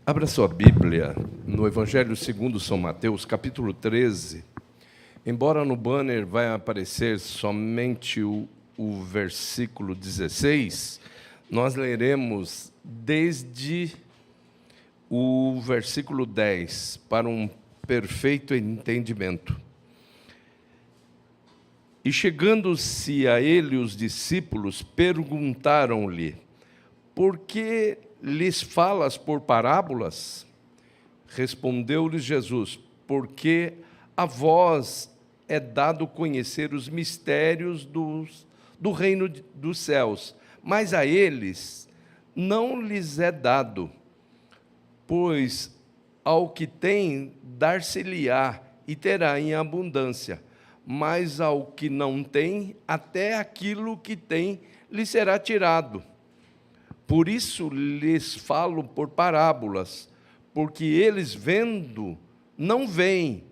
Abra sua Bíblia no Evangelho segundo São Mateus, capítulo 13. Embora no banner vai aparecer somente o versículo 16, nós leremos desde o versículo 10 para um perfeito entendimento. E chegando-se a ele os discípulos, perguntaram-lhe: por que lhes falas por parábolas? Respondeu-lhes Jesus: porque a vós é dado conhecer os mistérios do reino dos céus, mas a eles não lhes é dado, pois ao que tem, dar-se-lhe-á e terá em abundância, mas ao que não tem, até aquilo que tem lhe será tirado. Por isso lhes falo por parábolas, porque eles vendo, não veem,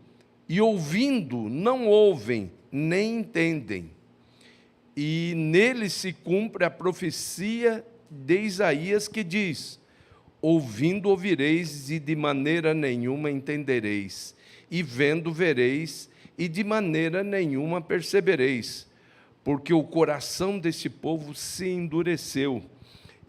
e ouvindo, não ouvem, nem entendem. E neles se cumpre a profecia de Isaías que diz: ouvindo ouvireis, e de maneira nenhuma entendereis, e vendo vereis, e de maneira nenhuma percebereis, porque o coração desse povo se endureceu,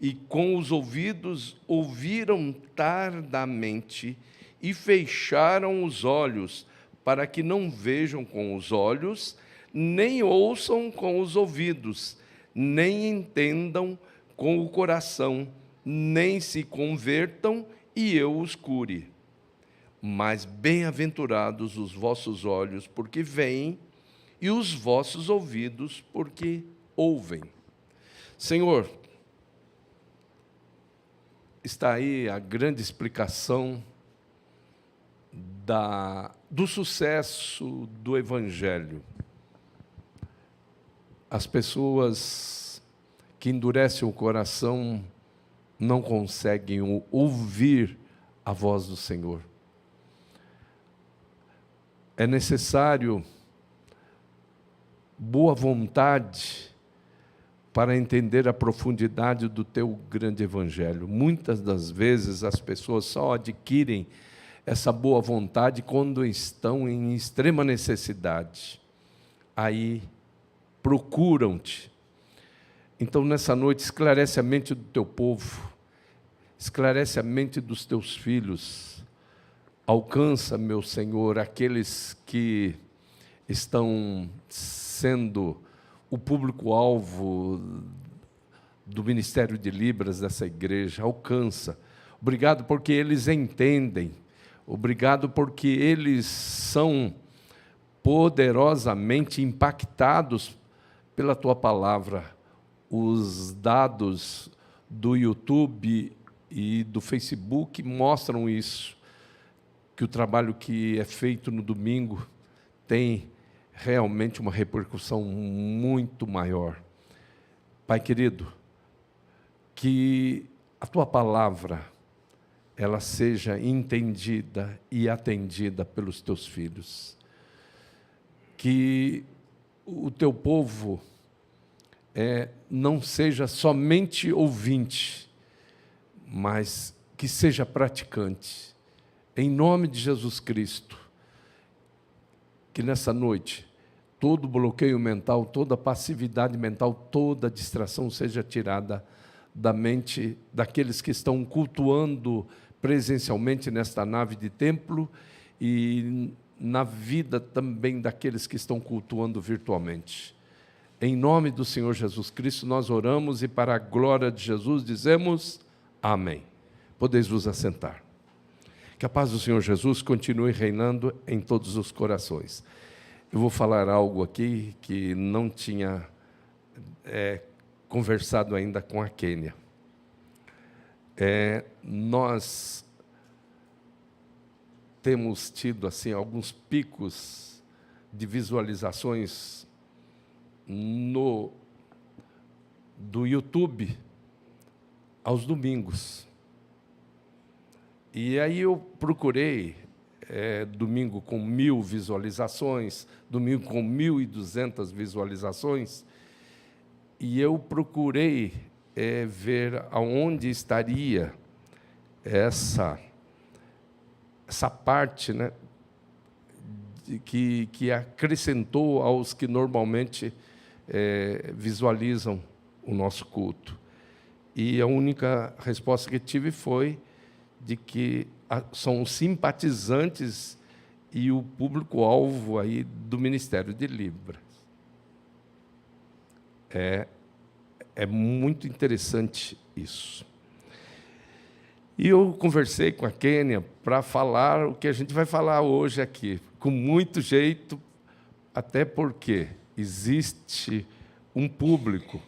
e com os ouvidos ouviram tardamente, e fecharam os olhos, para que não vejam com os olhos, nem ouçam com os ouvidos, nem entendam com o coração, nem se convertam, e eu os cure. Mas bem-aventurados os vossos olhos, porque veem, e os vossos ouvidos, porque ouvem. Senhor, está aí a grande explicação do sucesso do Evangelho. As pessoas que endurecem o coração não conseguem ouvir a voz do Senhor. É necessário boa vontade para entender a profundidade do teu grande Evangelho. Muitas das vezes as pessoas só adquirem essa boa vontade quando estão em extrema necessidade. Aí procuram-te. Então, nessa noite, esclarece a mente do teu povo, esclarece a mente dos teus filhos. Alcança, meu Senhor, aqueles que estão sendo o público-alvo do Ministério de Libras dessa igreja. Alcança. Obrigado porque eles entendem. Obrigado porque eles são poderosamente impactados pela Tua palavra. Os dados do YouTube e do Facebook mostram isso, que o trabalho que é feito no domingo tem realmente uma repercussão muito maior. Pai querido, que a Tua palavra ela seja entendida e atendida pelos Teus filhos. Que o Teu povo não seja somente ouvinte, mas que seja praticante. Em nome de Jesus Cristo, que nessa noite, todo bloqueio mental, toda passividade mental, toda distração seja tirada da mente daqueles que estão cultuando presencialmente nesta nave de templo e na vida também daqueles que estão cultuando virtualmente. Em nome do Senhor Jesus Cristo, nós oramos e para a glória de Jesus dizemos amém. Podeis vos assentar. Que a paz do Senhor Jesus continue reinando em todos os corações. Eu vou falar algo aqui que não tinha conversado ainda com a Kênia. Nós temos tido assim, alguns picos de visualizações do YouTube aos domingos. E aí eu procurei, domingo com 1.000 visualizações, domingo com 1.200 visualizações, e eu procurei ver aonde estaria essa essa parte, né, que acrescentou aos que normalmente visualizam o nosso culto. E a única resposta que tive foi de que são os simpatizantes e o público-alvo aí do Ministério de Libras. É muito interessante isso. E eu conversei com a Kênia para falar o que a gente vai falar hoje aqui, com muito jeito, até porque existe um público.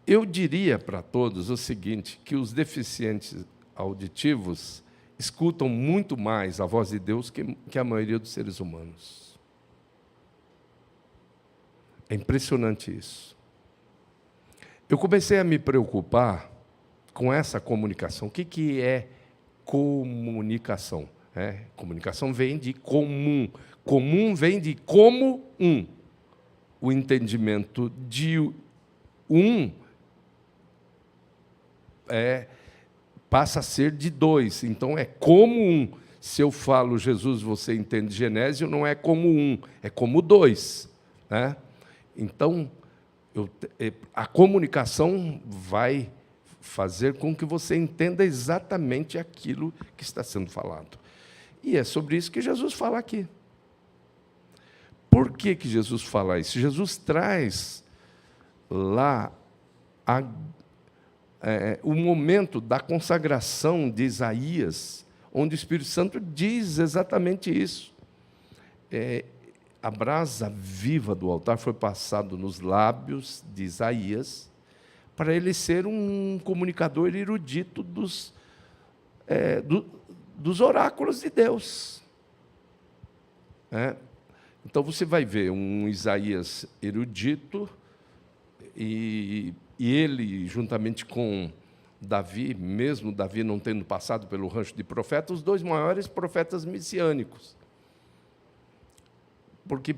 Eu diria para todos o seguinte, que os deficientes auditivos escutam muito mais a voz de Deus que a maioria dos seres humanos. É impressionante isso. Eu comecei a me preocupar com essa comunicação. O que é comunicação? Comunicação vem de comum. Comum vem de como um. O entendimento de um passa a ser de dois. Então, é como um. Se eu falo Jesus, você entende Genésio, não é como um, é como dois. Né? Então, a comunicação vai fazer com que você entenda exatamente aquilo que está sendo falado. E é sobre isso que Jesus fala aqui. Por que Jesus fala isso? Jesus traz lá o momento da consagração de Isaías, onde o Espírito Santo diz exatamente isso. A brasa viva do altar foi passada nos lábios de Isaías, para ele ser um comunicador erudito dos oráculos de Deus. Então, você vai ver um Isaías erudito, e ele, juntamente com Davi, mesmo Davi não tendo passado pelo rancho de profetas, os dois maiores profetas messiânicos. Porque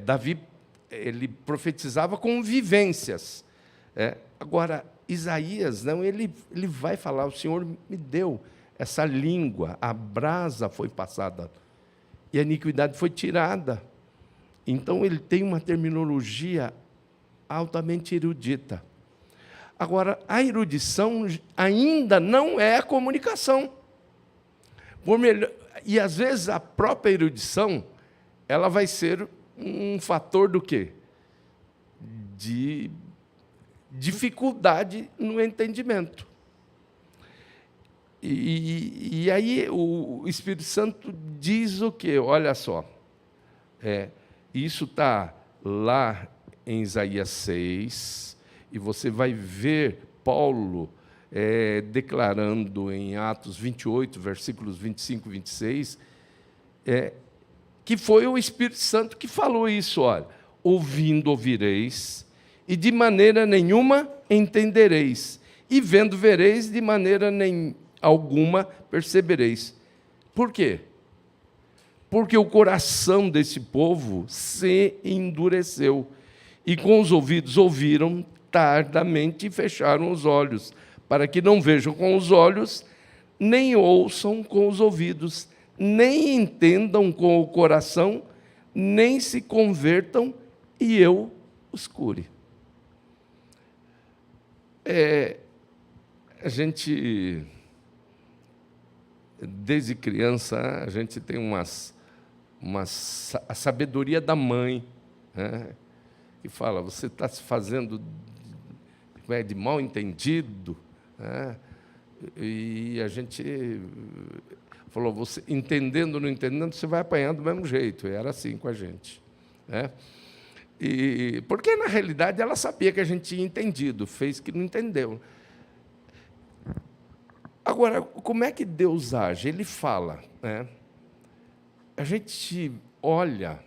Davi ele profetizava com vivências. Agora, Isaías, não, ele vai falar, o Senhor me deu essa língua, a brasa foi passada, e a iniquidade foi tirada. Então, ele tem uma terminologia altamente erudita. Agora, a erudição ainda não é a comunicação. E, às vezes, a própria erudição ela vai ser um fator do quê? De dificuldade no entendimento. E aí o Espírito Santo diz o quê? Olha só, isso está lá em Isaías 6, e você vai ver Paulo declarando em Atos 28, versículos 25 e 26, que foi o Espírito Santo que falou isso, olha, ouvindo ouvireis, e de maneira nenhuma entendereis, e vendo vereis, de maneira alguma percebereis. Por quê? Porque o coração desse povo se endureceu, e com os ouvidos ouviram tardamente e fecharam os olhos, para que não vejam com os olhos, nem ouçam com os ouvidos, nem entendam com o coração, nem se convertam, e eu os cure. A gente, desde criança, a gente tem a sabedoria da mãe, que fala, você está se fazendo de mal entendido, e a gente falou, você entendendo ou não entendendo, você vai apanhando do mesmo jeito, e era assim com a gente. Porque, na realidade, ela sabia que a gente tinha entendido, fez que não entendeu. Agora, como é que Deus age? Ele fala. A gente olha,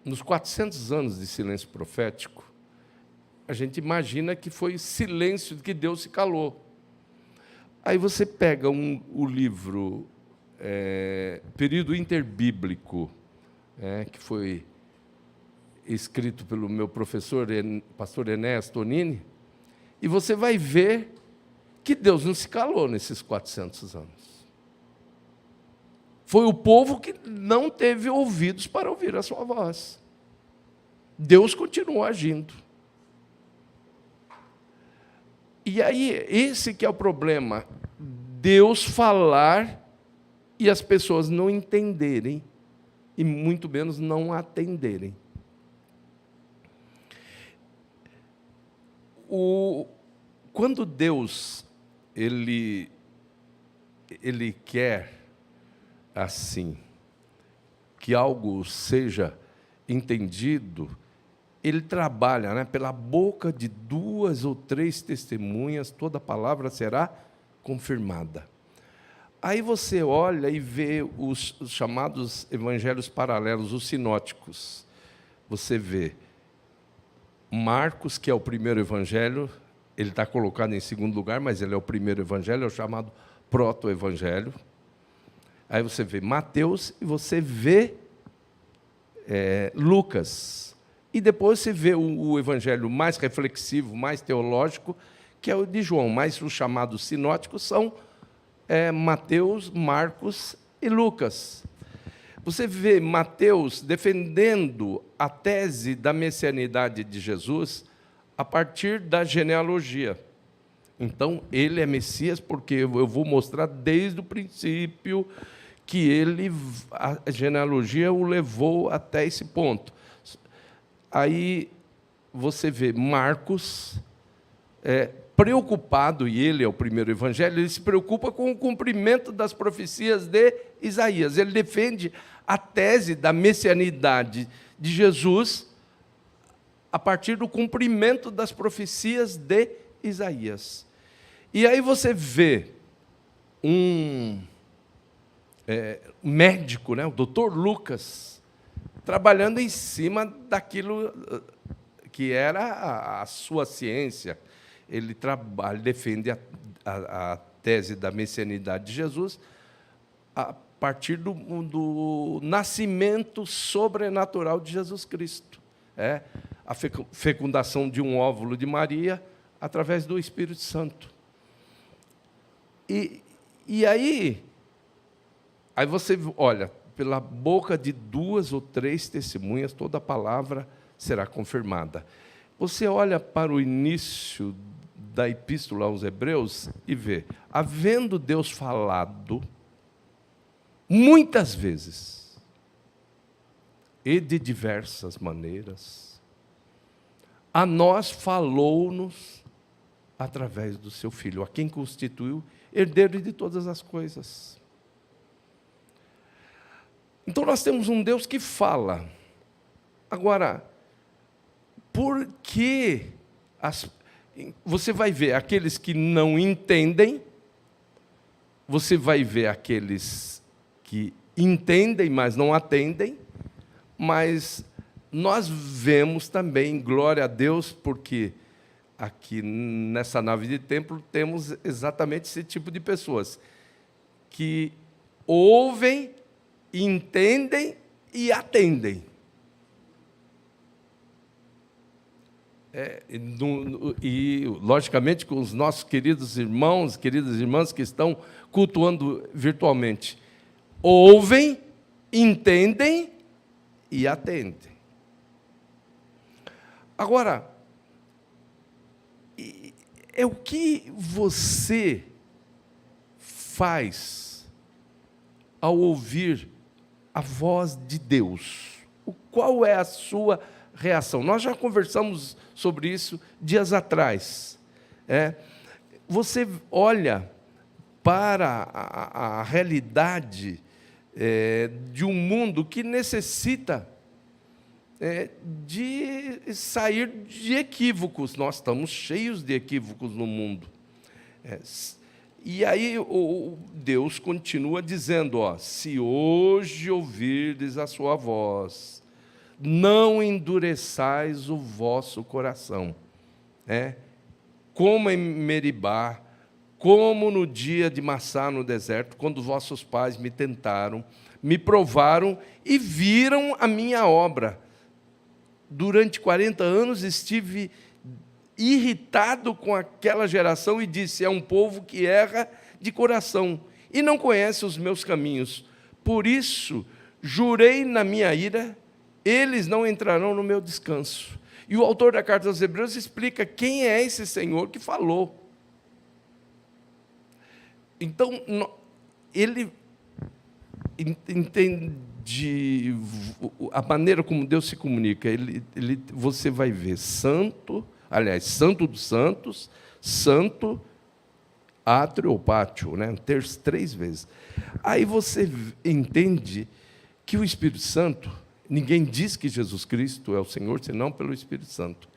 nos 400 anos de silêncio profético, a gente imagina que foi silêncio que Deus se calou. Aí você pega o livro Período Interbíblico, que foi escrito pelo meu professor, pastor Enéas Tonini, e você vai ver que Deus não se calou nesses 400 anos. Foi o povo que não teve ouvidos para ouvir a sua voz. Deus continuou agindo. E aí, esse que é o problema. Deus falar e as pessoas não entenderem, e muito menos não atenderem. Quando Deus ele quer assim que algo seja entendido, ele trabalha, né, pela boca de 2 ou 3 testemunhas, toda palavra será confirmada. Aí você olha e vê os chamados evangelhos paralelos, os sinóticos. Você vê Marcos, que é o primeiro evangelho, ele está colocado em segundo lugar, mas ele é o primeiro evangelho, é o chamado proto-evangelho. Aí você vê Mateus e você vê Lucas. E depois você vê o evangelho mais reflexivo, mais teológico, que é o de João. Mas os chamados sinóticos são Mateus, Marcos e Lucas. Você vê Mateus defendendo a tese da messianidade de Jesus a partir da genealogia. Então, ele é Messias porque eu vou mostrar desde o princípio que a genealogia o levou até esse ponto. Aí você vê Marcos preocupado, e ele é o primeiro evangelho, ele se preocupa com o cumprimento das profecias de Isaías. Ele defende a tese da messianidade de Jesus a partir do cumprimento das profecias de Isaías. E aí você vê um médico, né, o doutor Lucas, trabalhando em cima daquilo que era a sua ciência. Ele defende a tese da messianidade de Jesus a partir do nascimento sobrenatural de Jesus Cristo. A fecundação de um óvulo de Maria através do Espírito Santo. E aí você olha, pela boca de 2 ou 3 testemunhas, toda palavra será confirmada. Você olha para o início da Epístola aos Hebreus e vê, havendo Deus falado muitas vezes e de diversas maneiras, a nós falou-nos através do seu Filho, a quem constituiu herdeiro de todas as coisas. Então nós temos um Deus que fala. Agora, por que você vai ver aqueles que não entendem, você vai ver aqueles que entendem, mas não atendem, mas nós vemos também, glória a Deus, porque aqui nessa nave de templo temos exatamente esse tipo de pessoas, que ouvem, entendem e atendem. E, logicamente, com os nossos queridos irmãos, queridas irmãs que estão cultuando virtualmente, ouvem, entendem e atendem. Agora, é o que você faz ao ouvir a voz de Deus? Qual é a sua reação? Nós já conversamos sobre isso dias atrás. Você olha para a realidade de um mundo que necessita de sair de equívocos. Nós estamos cheios de equívocos no mundo. E aí Deus continua dizendo, se hoje ouvirdes a sua voz, não endureçais o vosso coração, como em Meribá, como no dia de Massá no deserto, quando vossos pais me tentaram, me provaram e viram a minha obra. Durante 40 anos estive irritado com aquela geração e disse: é um povo que erra de coração e não conhece os meus caminhos. Por isso, jurei na minha ira, eles não entrarão no meu descanso. E o autor da carta aos Hebreus explica quem é esse Senhor que falou. Então, ele entende a maneira como Deus se comunica. Você vai ver santo, aliás, santo dos santos, santo, átrio ou pátio, né? Três vezes. Aí você entende que o Espírito Santo, ninguém diz que Jesus Cristo é o Senhor, senão pelo Espírito Santo.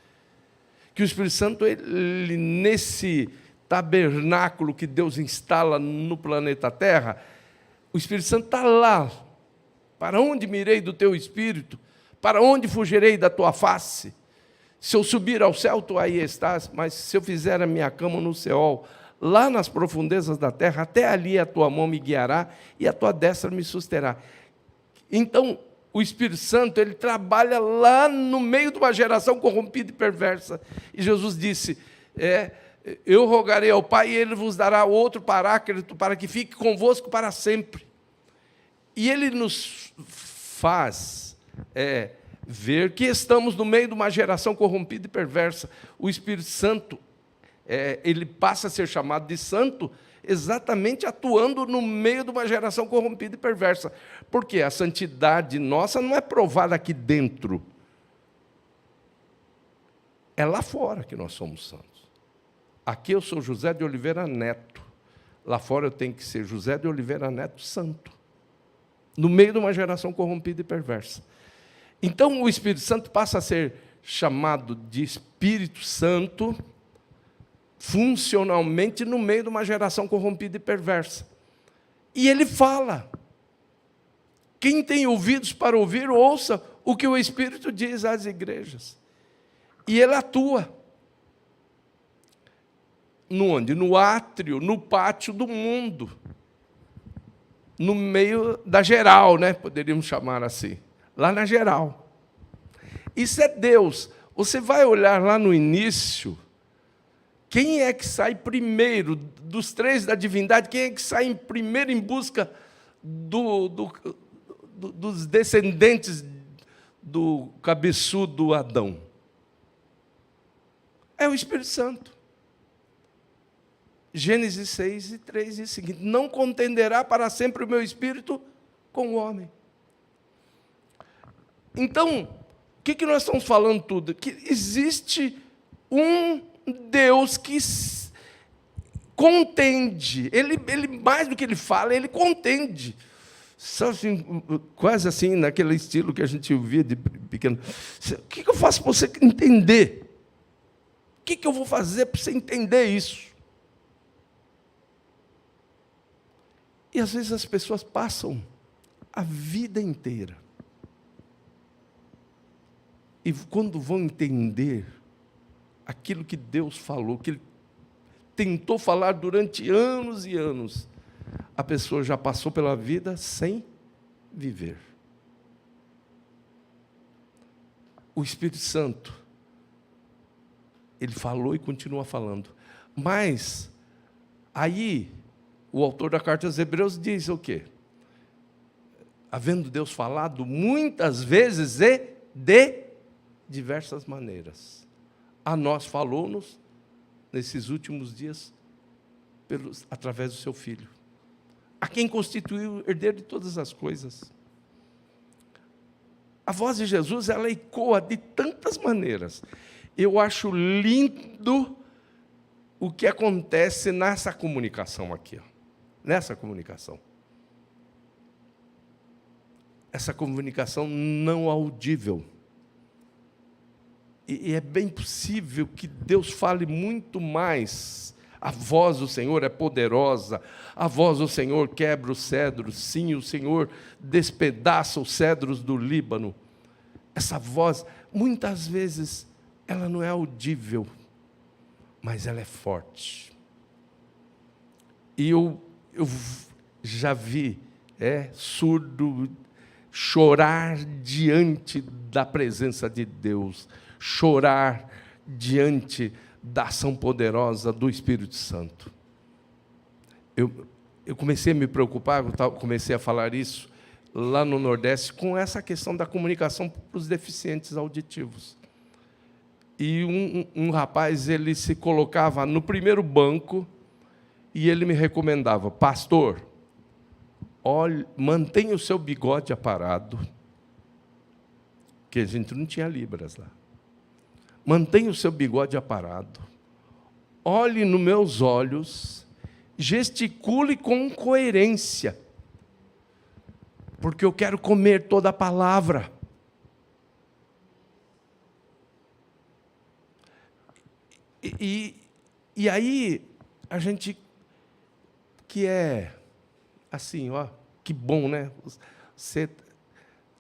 Que o Espírito Santo, ele, nesse tabernáculo que Deus instala no planeta Terra, o Espírito Santo está lá. Para onde me irei do teu Espírito? Para onde fugirei da tua face? Se eu subir ao céu, tu aí estás, mas se eu fizer a minha cama no Seol, lá nas profundezas da terra, até ali a tua mão me guiará e a tua destra me susterá. Então, o Espírito Santo, ele trabalha lá no meio de uma geração corrompida e perversa. E Jesus disse, eu rogarei ao Pai e Ele vos dará outro Paráclito para que fique convosco para sempre. E Ele nos faz ver que estamos no meio de uma geração corrompida e perversa. O Espírito Santo, ele passa a ser chamado de santo exatamente atuando no meio de uma geração corrompida e perversa. Porque a santidade nossa não é provada aqui dentro. É lá fora que nós somos santos. Aqui eu sou José de Oliveira Neto. Lá fora eu tenho que ser José de Oliveira Neto santo. No meio de uma geração corrompida e perversa. Então o Espírito Santo passa a ser chamado de Espírito Santo funcionalmente no meio de uma geração corrompida e perversa. E ele fala. Quem tem ouvidos para ouvir, ouça o que o Espírito diz às igrejas. E ele atua. Onde? No átrio, no pátio do mundo. No meio da geral, né? Poderíamos chamar assim. Lá na geral. Isso é Deus. Você vai olhar lá no início, quem é que sai primeiro, dos três da divindade, quem é que sai primeiro em busca dos descendentes do cabeçudo Adão? É o Espírito Santo. Gênesis 6:3 diz o seguinte: não contenderá para sempre o meu espírito com o homem. Então, o que nós estamos falando tudo? Que existe um Deus que contende. Ele mais do que ele fala, ele contende. Só assim, quase assim, naquele estilo que a gente ouvia de pequeno. O que eu faço para você entender? O que eu vou fazer para você entender isso? E às vezes as pessoas passam a vida inteira. E quando vão entender aquilo que Deus falou, que Ele tentou falar durante anos e anos, a pessoa já passou pela vida sem viver. O Espírito Santo, ele falou e continua falando. Mas, aí, o autor da carta aos Hebreus diz o quê? Havendo Deus falado muitas vezes e de diversas maneiras. A nós falou-nos, nesses últimos dias, através do seu Filho. A quem constituiu o herdeiro de todas as coisas. A voz de Jesus, ela ecoa de tantas maneiras. Eu acho lindo o que acontece nessa comunicação aqui. Nessa comunicação. Essa comunicação não audível. E é bem possível que Deus fale muito mais. A voz do Senhor é poderosa, a voz do Senhor quebra os cedros, sim, o Senhor despedaça os cedros do Líbano. Essa voz, muitas vezes, ela não é audível, mas ela é forte. E eu já vi surdo chorar diante da presença de Deus, chorar diante da ação poderosa do Espírito Santo. Eu comecei a me preocupar, comecei a falar isso lá no Nordeste, com essa questão da comunicação para os deficientes auditivos. E um rapaz, ele se colocava no primeiro banco e ele me recomendava: pastor, olhe, mantenha o seu bigode aparado, que a gente não tinha libras lá. Mantenha o seu bigode aparado, olhe nos meus olhos, gesticule com coerência, porque eu quero comer toda a palavra. E aí, a gente que é assim, ó, que bom, né? Ser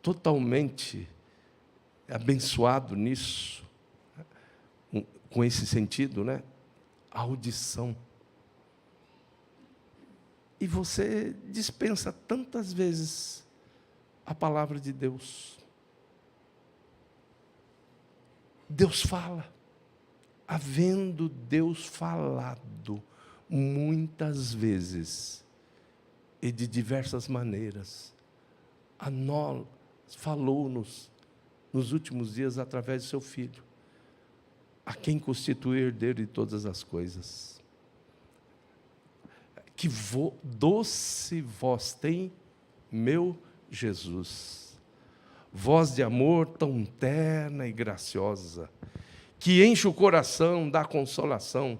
totalmente abençoado nisso, com esse sentido, né? A audição. E você dispensa tantas vezes a palavra de Deus. Deus fala. Havendo Deus falado muitas vezes e de diversas maneiras, a nós falou-nos nos últimos dias através do seu Filho, a quem constitui herdeiro de todas as coisas. Que doce voz tem meu Jesus, voz de amor tão terna e graciosa, que enche o coração da consolação,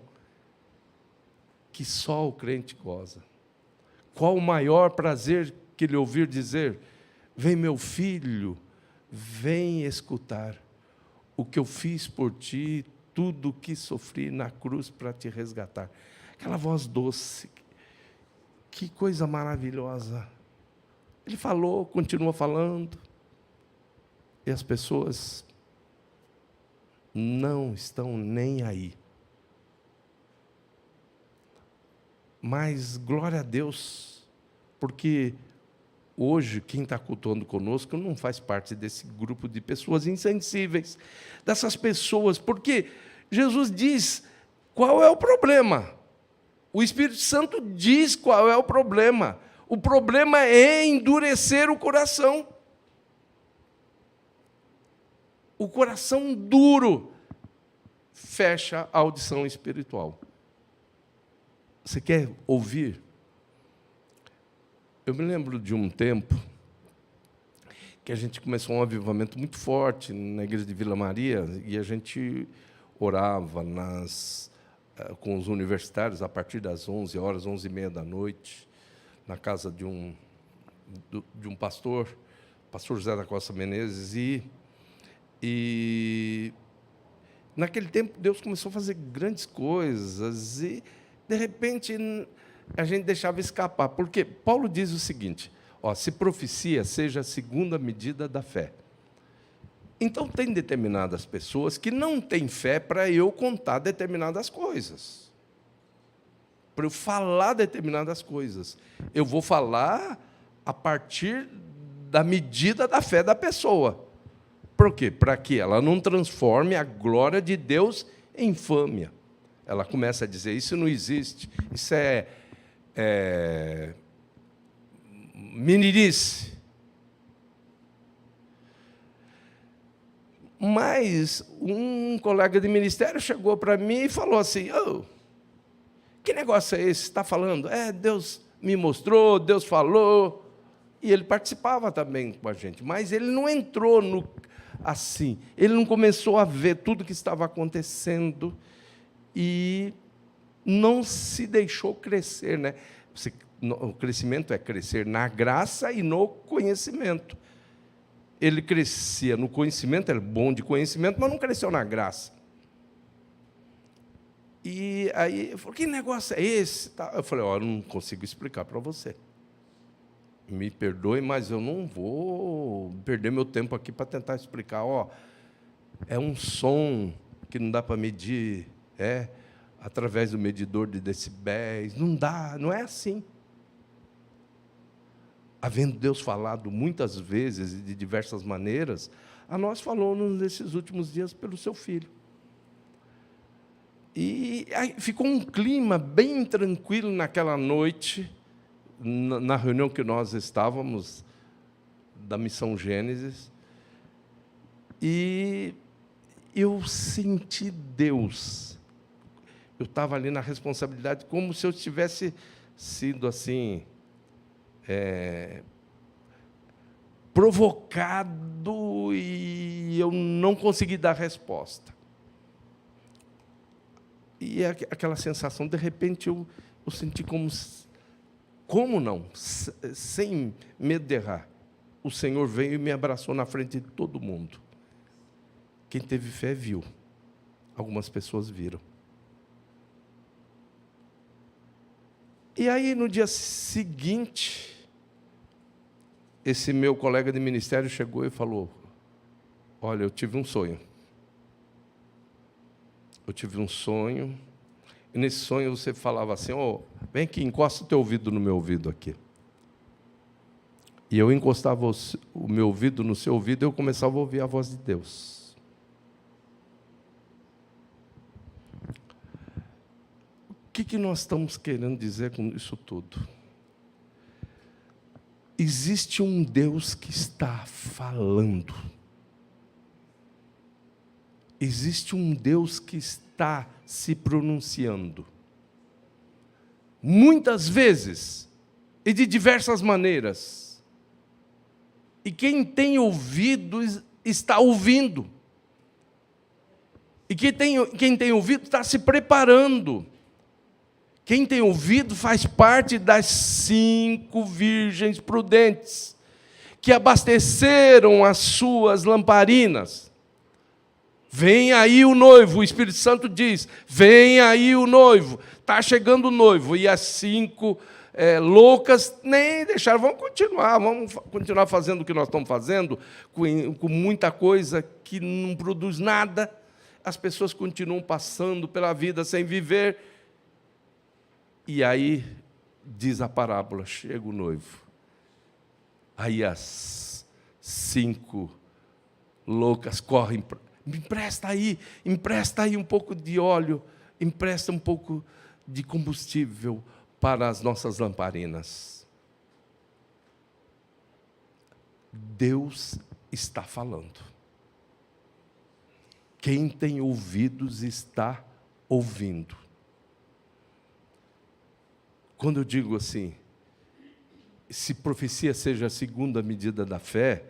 que só o crente goza. Qual o maior prazer que lhe ouvir dizer: vem meu filho, vem escutar o que eu fiz por ti, tudo o que sofri na cruz para te resgatar. Aquela voz doce, que coisa maravilhosa. Ele falou, continua falando, e as pessoas não estão nem aí. Mas glória a Deus, porque hoje quem está cultuando conosco não faz parte desse grupo de pessoas insensíveis, dessas pessoas, porque Jesus diz qual é o problema. O Espírito Santo diz qual é o problema. O problema é endurecer o coração. O coração duro fecha a audição espiritual. Você quer ouvir? Eu me lembro de um tempo que a gente começou um avivamento muito forte na igreja de Vila Maria, e a gente orava com os universitários a partir das 11 horas, 11h30 da noite, na casa de um pastor José da Costa Menezes, e naquele tempo Deus começou a fazer grandes coisas, e de repente a gente deixava escapar, porque Paulo diz o seguinte: se profecia, seja a segunda medida da fé. Então tem determinadas pessoas que não têm fé para eu contar determinadas coisas, para eu falar determinadas coisas. Eu vou falar a partir da medida da fé da pessoa. Por quê? Para que ela não transforme a glória de Deus em infâmia. Ela começa a dizer: isso não existe, isso é meninice. Mas um colega de ministério chegou para mim e falou assim: que negócio é esse que você está falando? Deus me mostrou, Deus falou. E ele participava também com a gente, mas ele não entrou assim, ele não começou a ver tudo o que estava acontecendo e não se deixou crescer, né? O crescimento é crescer na graça e no conhecimento. Ele crescia no conhecimento, era bom de conhecimento, mas não cresceu na graça. E aí, eu falei: que negócio é esse? Eu falei: eu não consigo explicar para você. Me perdoe, mas eu não vou perder meu tempo aqui para tentar explicar. É um som que não dá para medir, através do medidor de decibéis. Não dá, não é assim. Havendo Deus falado muitas vezes e de diversas maneiras, a nós falou nesses últimos dias pelo seu Filho. E aí ficou um clima bem tranquilo naquela noite, na reunião que nós estávamos, da Missão Gênesis, e eu senti Deus. Eu estava ali na responsabilidade, como se eu tivesse sido assim, provocado, e eu não consegui dar resposta. E aquela sensação, de repente, eu senti como não, sem medo de errar. O Senhor veio e me abraçou na frente de todo mundo. Quem teve fé viu. Algumas pessoas viram. E aí, no dia seguinte, esse meu colega de ministério chegou e falou: olha, eu tive um sonho. Eu tive um sonho, e nesse sonho você falava assim: vem aqui, encosta o teu ouvido no meu ouvido aqui. E eu encostava o meu ouvido no seu ouvido, e eu começava a ouvir a voz de Deus. O que nós estamos querendo dizer com isso tudo? Existe um Deus que está falando. Existe um Deus que está se pronunciando. Muitas vezes, e de diversas maneiras. E quem tem ouvido, está ouvindo. E quem tem ouvido, está se preparando. Quem tem ouvido faz parte das 5 virgens prudentes, que abasteceram as suas lamparinas. Vem aí o noivo, o Espírito Santo diz, vem aí o noivo, está chegando o noivo. E as 5 loucas nem deixaram, vamos continuar fazendo o que nós estamos fazendo, com muita coisa que não produz nada. As pessoas continuam passando pela vida sem viver. E aí, diz a parábola, chega o noivo. Aí as 5 loucas correm para... empresta aí um pouco de óleo, empresta um pouco de combustível para as nossas lamparinas. Deus está falando. Quem tem ouvidos está ouvindo. Quando eu digo assim, se profecia seja a segunda medida da fé,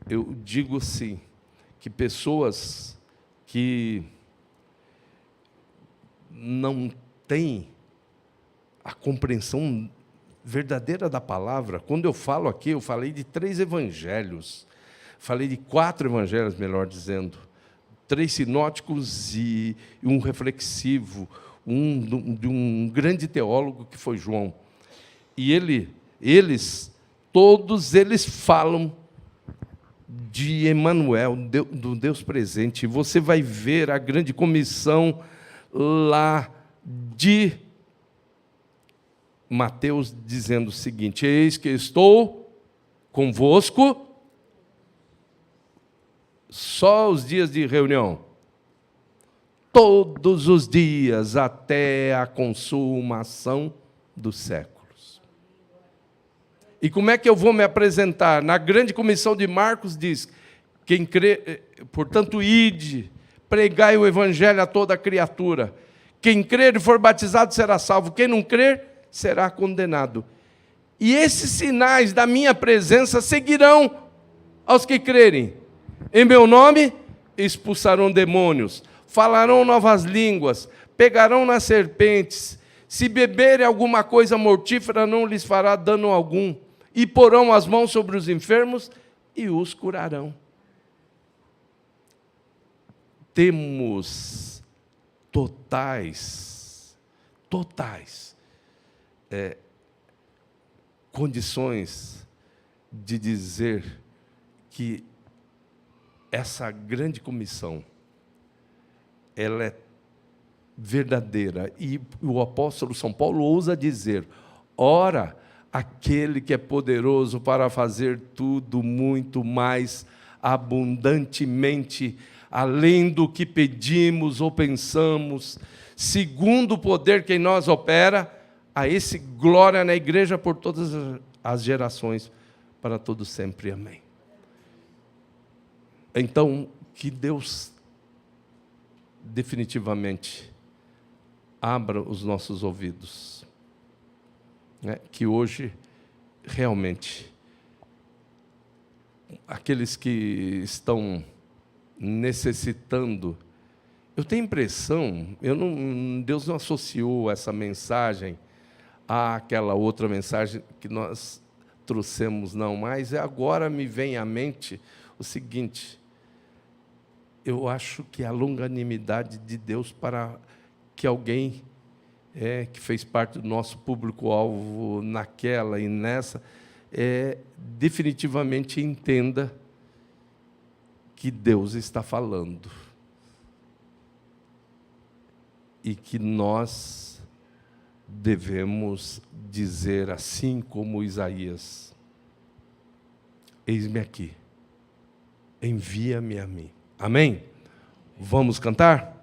eu digo assim, que pessoas que não têm a compreensão verdadeira da palavra, quando eu falo aqui, eu falei de 3 evangelhos, falei de 4 evangelhos, melhor dizendo, 3 sinóticos e um reflexivo, de um grande teólogo que foi João. E todos eles falam de Emanuel, do Deus presente. E você vai ver a grande comissão lá de Mateus dizendo o seguinte: eis que estou convosco só os dias de reunião, todos os dias até a consumação dos séculos. E como é que eu vou me apresentar? Na grande comissão de Marcos diz: quem crê, portanto, ide, pregai o evangelho a toda criatura. Quem crer e for batizado será salvo, quem não crer será condenado. E esses sinais da minha presença seguirão aos que crerem. Em meu nome expulsarão demônios, falarão novas línguas, pegarão nas serpentes, se beberem alguma coisa mortífera não lhes fará dano algum, e porão as mãos sobre os enfermos e os curarão. Temos totais condições de dizer que essa grande comissão, ela é verdadeira. E o apóstolo São Paulo ousa dizer: ora, aquele que é poderoso para fazer tudo muito mais abundantemente, além do que pedimos ou pensamos, segundo o poder que em nós opera, a esse glória na igreja por todas as gerações, para todos sempre. Amém. Então, que Deus definitivamente abra os nossos ouvidos, né? Que hoje, realmente, aqueles que estão necessitando, eu tenho impressão, Deus não associou essa mensagem àquela outra mensagem que nós trouxemos, não, mas agora me vem à mente o seguinte: eu acho que a longanimidade de Deus para que alguém que fez parte do nosso público-alvo naquela e nessa, definitivamente entenda que Deus está falando e que nós devemos dizer assim como Isaías: eis-me aqui, envia-me a mim. Amém? Vamos cantar?